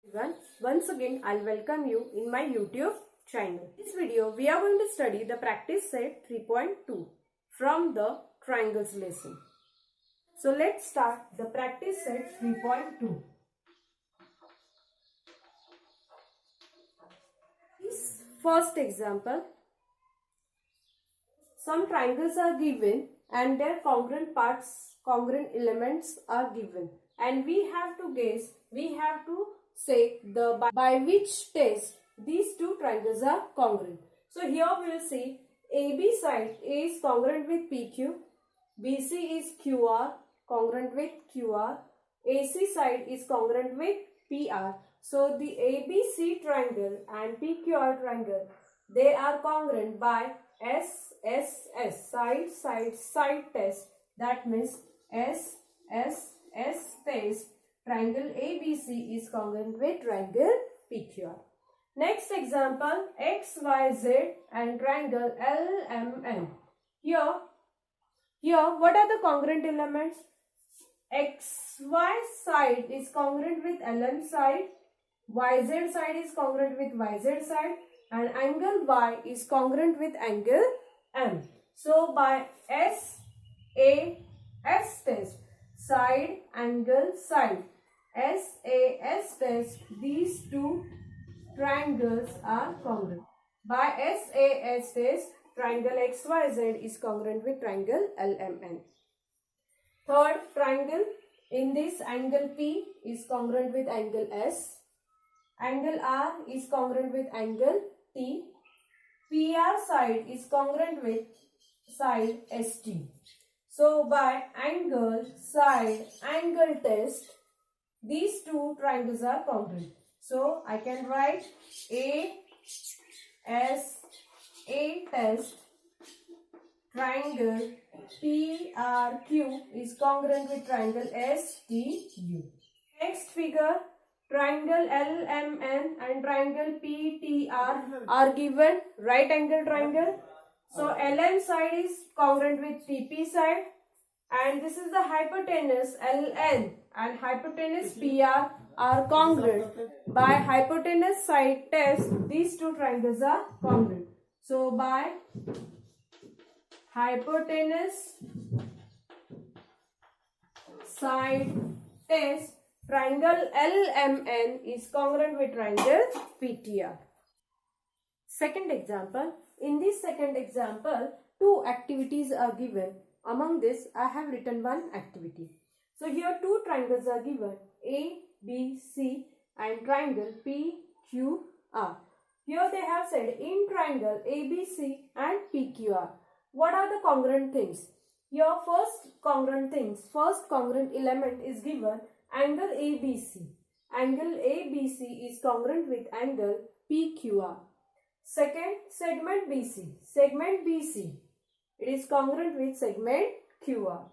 Everyone, once again I'll welcome you in my YouTube channel. In this video we are going to study the practice set 3.2 from the triangles lesson. So let's start the practice set 3.2. This first example, some triangles are given and their congruent parts, congruent elements are given, and we have to guess, we have to say by which test these two triangles are congruent. So here we will see AB side is congruent with PQ, BC is QR, congruent with QR, AC side is congruent with PR. So the ABC triangle and PQR triangle, they are congruent by SSS, side test. That means SSS test. Triangle ABC is congruent with triangle PQR. Next example, XYZ and triangle LMN. Here what are the congruent elements? XY side is congruent with LM side, YZ side is congruent with YZ side, and angle Y is congruent with angle M. So by SAS test, side, angle, side, SAS test, these two triangles are congruent. By SAS test, triangle XYZ is congruent with triangle LMN. Third triangle, in this angle P is congruent with angle S, angle R is congruent with angle T, PR side is congruent with side ST. So by angle, side, angle test, these two triangles are congruent. So I can write A test, triangle PRQ is congruent with triangle STU. Next figure, triangle LMN and triangle PTR are given, right angle triangle. So LM side is congruent with TP side, and this is the hypotenuse LN and hypotenuse PR are congruent. By hypotenuse side test, these two triangles are congruent. So by hypotenuse side test, triangle LMN is congruent with triangle PTR. Second example. In this second example, two activities are given. Among this, I have written one activity. So here two triangles are given, ABC and triangle PQR. Here they have said in triangle ABC and PQR, what are the congruent things? Here first congruent element is given, angle ABC. Angle ABC is congruent with angle PQR. Second, segment BC. Segment BC, it is congruent with segment QR.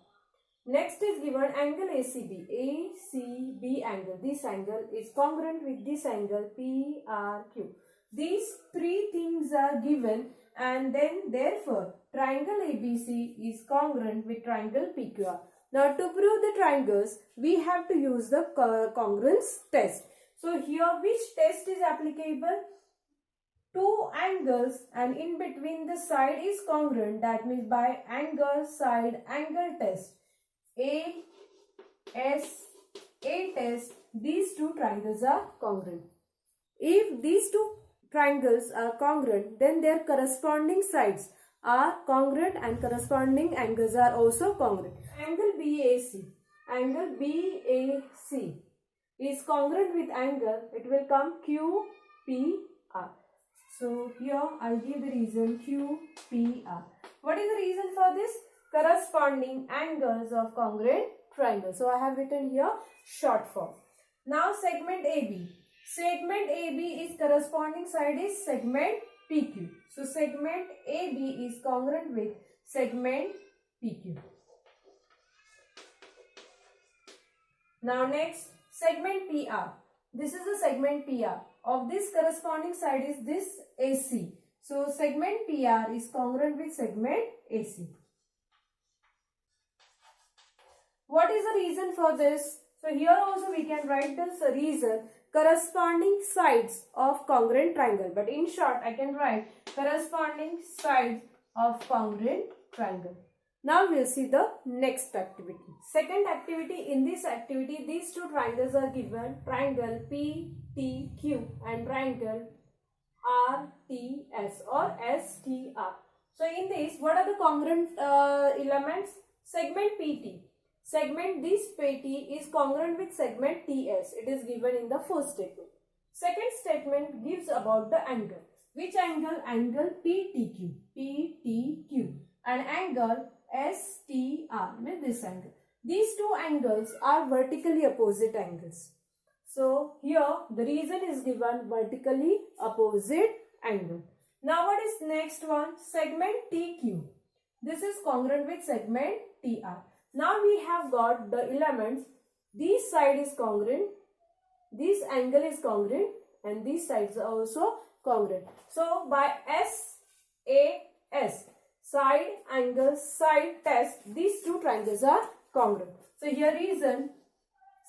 Next is given angle ACB. ACB angle. This angle is congruent with this angle PRQ. These three things are given, and then therefore triangle ABC is congruent with triangle PQR. Now to prove the triangles, we have to use the congruence test. So here which test is applicable? Two angles and in between the side is congruent. That means by angle, side, angle test, A test, these two triangles are congruent. If these two triangles are congruent, then their corresponding sides are congruent and corresponding angles are also congruent. Angle BAC is congruent with angle, it will come QPR. So here I'll give the reason QPR. What is the reason for this? Corresponding angles of congruent triangles. So I have written here short form. Now segment AB. Segment AB is corresponding side is segment PQ. So segment AB is congruent with segment PQ. Now next, segment PR. This is the segment PR. Of this corresponding side is this AC. So segment PR is congruent with segment AC. What is the reason for this? So here also we can write this reason corresponding sides of congruent triangle. But in short, I can write corresponding sides of congruent triangle. Now we'll see the next activity. Second activity, in this activity, these two triangles are given, triangle PTQ and triangle RTS or STR. So in this, what are the congruent elements? Segment PT. Segment this PT is congruent with segment TS. It is given in the first statement. Second statement gives about the angle. Which angle? Angle PTQ. PTQ. And angle STR. Means this angle. These two angles are vertically opposite angles. So here the reason is given vertically opposite angle. Now what is next one? Segment TQ. This is congruent with segment TR. Now we have got the elements. This side is congruent, this angle is congruent, and these sides are also congruent. So by SAS, side angle side test, these two triangles are congruent. So here reason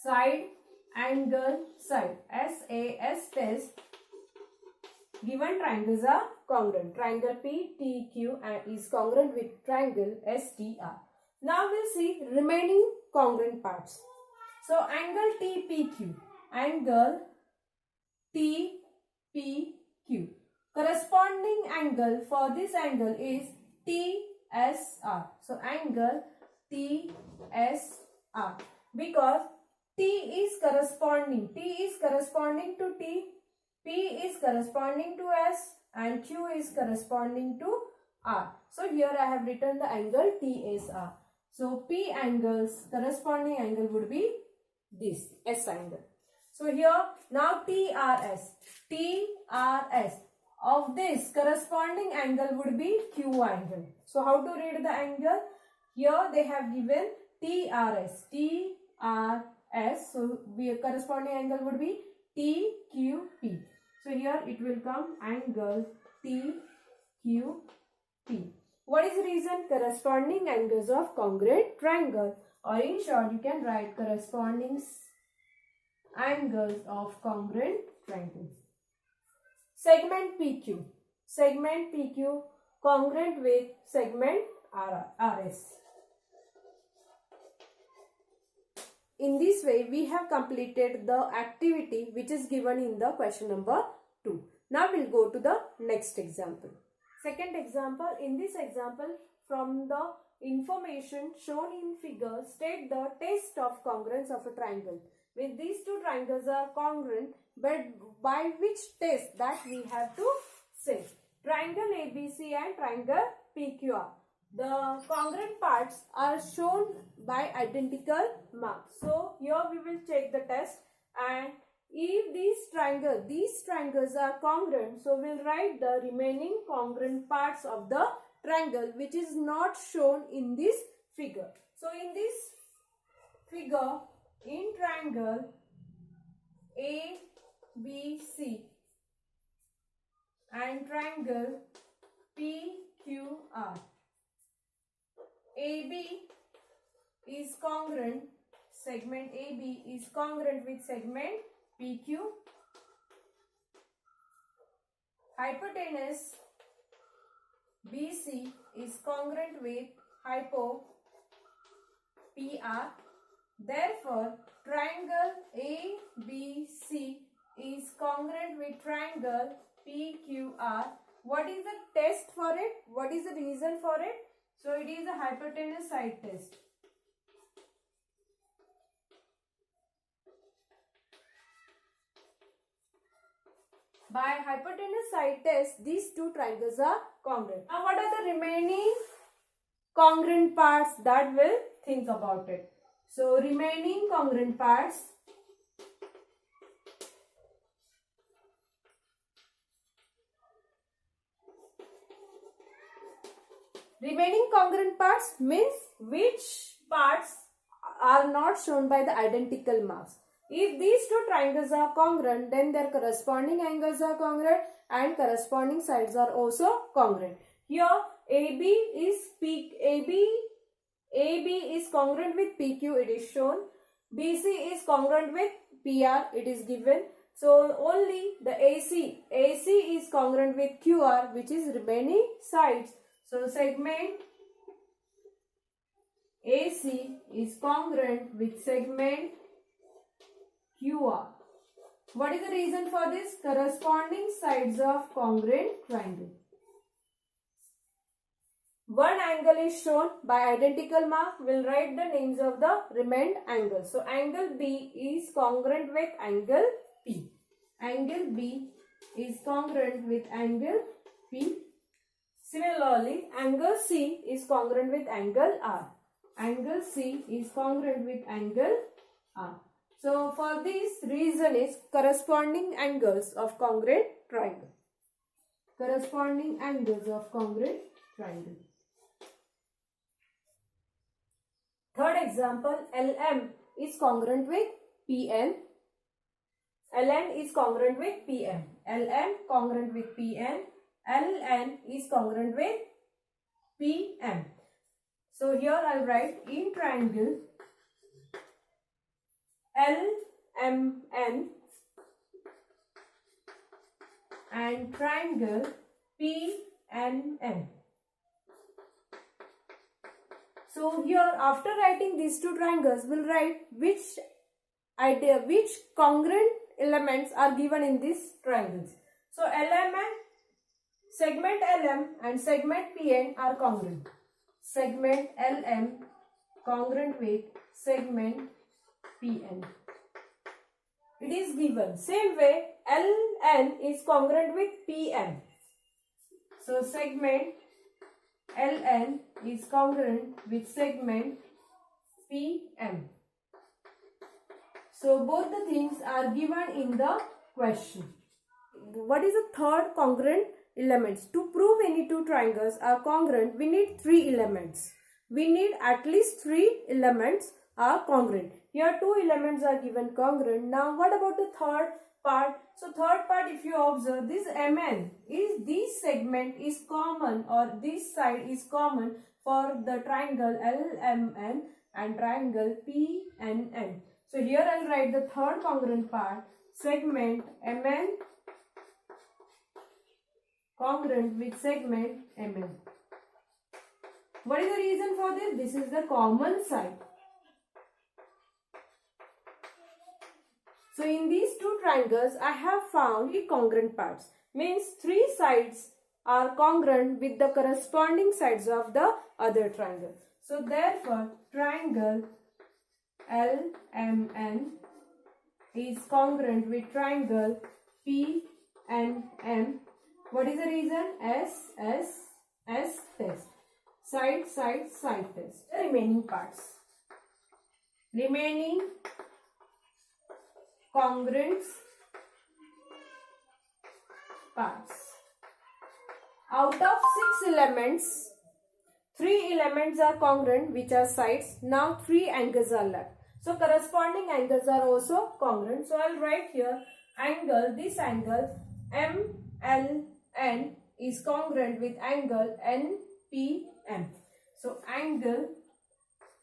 side angle side SAS test, given triangles are congruent. Triangle PTQ is congruent with triangle STR. Now we'll see remaining congruent parts. So angle TPQ. Angle TPQ. Corresponding angle for this angle is TSR. So angle TSR. Because T is corresponding to T, P is corresponding to S, and Q is corresponding to R. So here I have written the angle TSR. So P angles, corresponding angle would be this S angle. So here now TRS. TRS of this corresponding angle would be Q angle. So how to read the angle? Here they have given TRS. TRS. So corresponding angle would be TQP. So here it will come angle TQP. What is the reason? Corresponding angles of congruent triangle, or in short you can write corresponding angles of congruent triangle. Segment PQ. Segment PQ congruent with segment RS. In this way we have completed the activity which is given in the question number 2. Now we'll go to the next example. Second example, in this example, from the information shown in figure, state the test of congruence of a triangle. With these two triangles are congruent, but by which test that we have to say. Triangle ABC and triangle PQR. The congruent parts are shown by identical marks. So here we will check the test, and if these triangles are congruent, so we'll write the remaining congruent parts of the triangle which is not shown in this figure. So in this figure, in triangle ABC and triangle PQR, AB is congruent, segment AB is congruent with segment PQ. Hypotenuse BC is congruent with hypo PR. Therefore, triangle ABC is congruent with triangle PQR. What is the test for it? What is the reason for it? So it is a hypotenuse side test. By hypotenuse side test, these two triangles are congruent. Now what are the remaining congruent parts that we'll think about it? So remaining congruent parts. Remaining congruent parts means which parts are not shown by the identical marks. If these two triangles are congruent, then their corresponding angles are congruent and corresponding sides are also congruent. Here AB is congruent with PQ, it is shown. BC is congruent with PR, it is given. So only the AC is congruent with QR, which is remaining sides. So segment AC is congruent with segment QR. What is the reason for this? Corresponding sides of congruent triangle. One angle is shown by identical mark. We'll write the names of the remained angles. So angle B is congruent with angle P. Angle B is congruent with angle P. Similarly, angle C is congruent with angle R. Angle C is congruent with angle R. So for this reason is corresponding angles of congruent triangle. Corresponding angles of congruent triangle. Third example, LM is congruent with PN. LN is congruent with PM. LM congruent with PN. LN is congruent with PM. So here I'll write in triangle LMN and triangle PNN. So here after writing these two triangles, we'll write which congruent elements are given in these triangles. So segment LM and segment PN are congruent. Segment LM congruent with segment PN. It is given. Same way, LN is congruent with PM. So segment LN is congruent with segment PM. So both the things are given in the question. What is the third congruent elements? To prove any two triangles are congruent, we need three elements. We need at least three elements are congruent. Here two elements are given congruent. Now what about the third part? So third part, if you observe, this MN is this segment is common, or this side is common for the triangle LMN and triangle PNN. So here I'll write the third congruent part, segment MN congruent with segment MN. What is the reason for this? This is the common side. So in these two triangles, I have found the congruent parts. Means three sides are congruent with the corresponding sides of the other triangle. So therefore, triangle LMN is congruent with triangle PNM. What is the reason? S test. Side test. The remaining parts. Remaining congruent parts. Out of 6 elements, 3 elements are congruent, which are sides. Now 3 angles are left. So corresponding angles are also congruent. So I'll write here angle, this angle MLN is congruent with angle NPM. So angle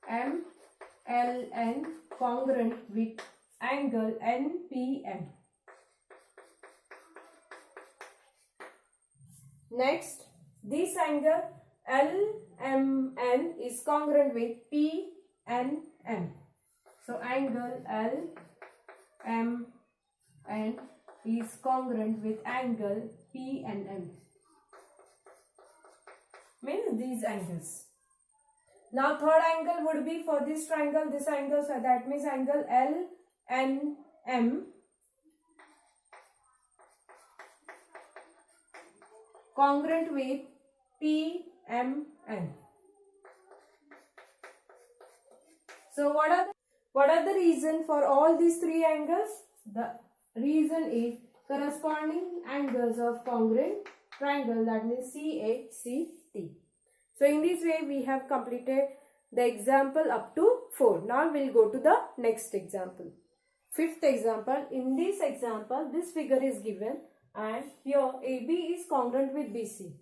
MLN congruent with angle NPM. Next, this angle LMN is congruent with PNM. So angle LMN is congruent with angle PNM. Means these angles. Now third angle would be for this triangle, this angle, so that means angle LNM congruent with PMN. So what are the reason for all these three angles? The reason is corresponding angles of congruent triangle, that means CACT. So in this way we have completed the example up to 4. Now we'll go to the next example. Fifth example. In this example, this figure is given and here AB is congruent with BC.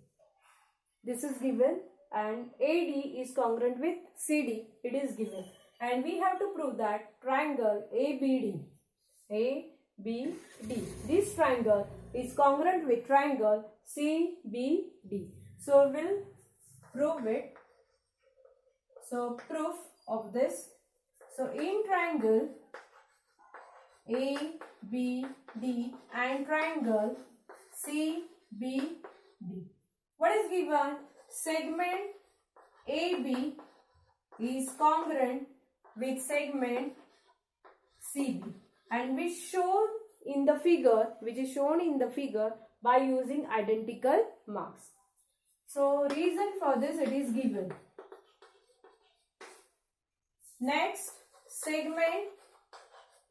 This is given and AD is congruent with CD. It is given. And we have to prove that triangle ABD CBD. This triangle is congruent with triangle CBD. So we'll prove it. So proof of this. So in triangle ABD and triangle CBD, what is given? Segment AB is congruent with segment CB, and which is shown in the figure by using identical marks. So reason for this, it is given. Next, segment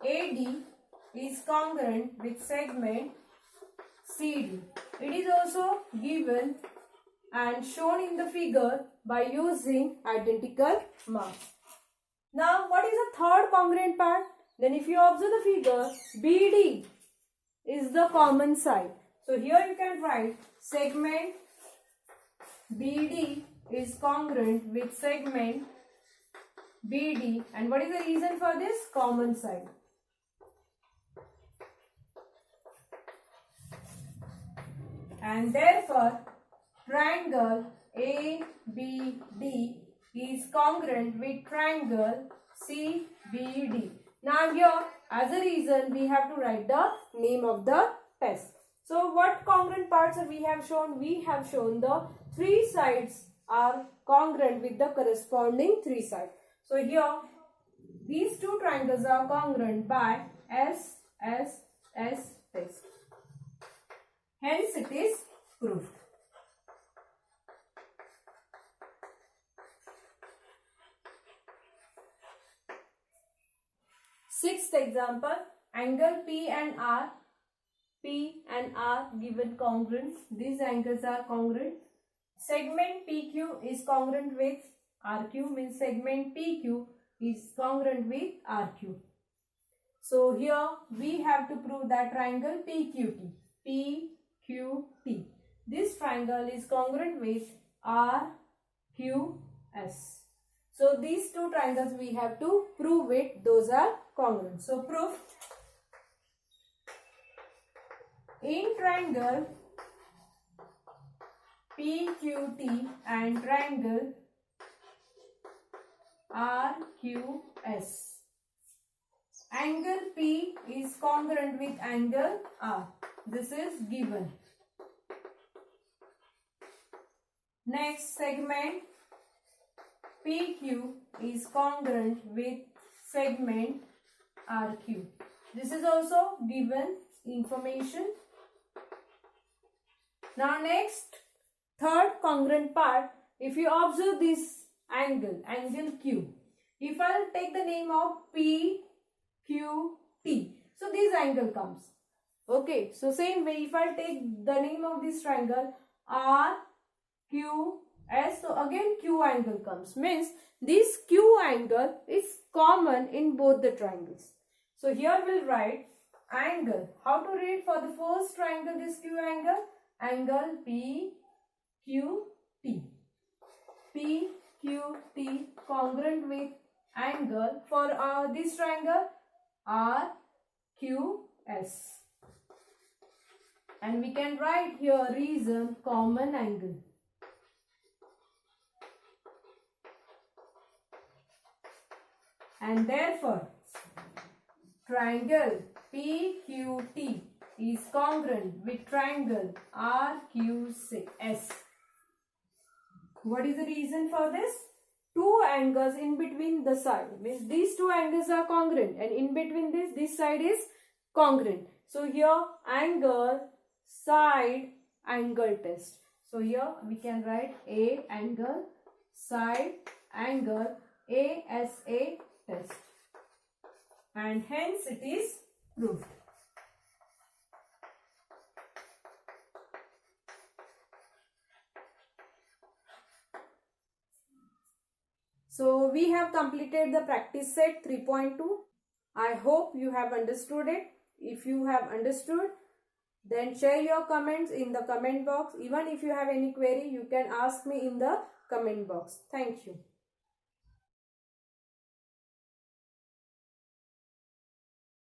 AD is congruent with segment CD. It is also given and shown in the figure by using identical marks. Now, what is the third congruent part? Then if you observe the figure, BD is the common side. So here you can write segment BD is congruent with segment BD. And what is the reason for this? Common side. And therefore, triangle ABD is congruent with triangle CBD. Now here, as a reason, we have to write the name of the test. So what congruent parts we have shown? We have shown the three sides are congruent with the corresponding three sides. So here, these two triangles are congruent by S test. Hence, it is proved. Sixth example, angle P and R given congruent. These angles are congruent. Segment PQ is congruent with RQ, means segment PQ is congruent with RQ. So here we have to prove that triangle PQT. This triangle is congruent with RQS. So these two triangles we have to prove it, those are congruent. So proof. In triangle PQT and triangle RQS, angle P is congruent with angle R. This is given. Next, segment PQ is congruent with segment RQ. This is also given information. Now next, third congruent part, if you observe this angle Q, if I'll take the name of PQT, so this angle comes. Okay, so same way, if I take the name of this triangle RQS, so again Q angle comes. Means this Q angle is common in both the triangles. So here we'll write angle. How to read for the first triangle this Q angle? Angle PQT. PQT congruent with angle for this triangle RQS. And we can write here reason common angle. And therefore, triangle PQT is congruent with triangle RQS. What is the reason for this? Two angles in between the side. Means these two angles are congruent, and in between this side is congruent. So here angle, side, angle test. So here we can write A angle, side, angle, ASA test. And hence it is proved. So we have completed the practice set 3.2. I hope you have understood it. If you have understood, then share your comments in the comment box. Even if you have any query, you can ask me in the comment box. Thank you.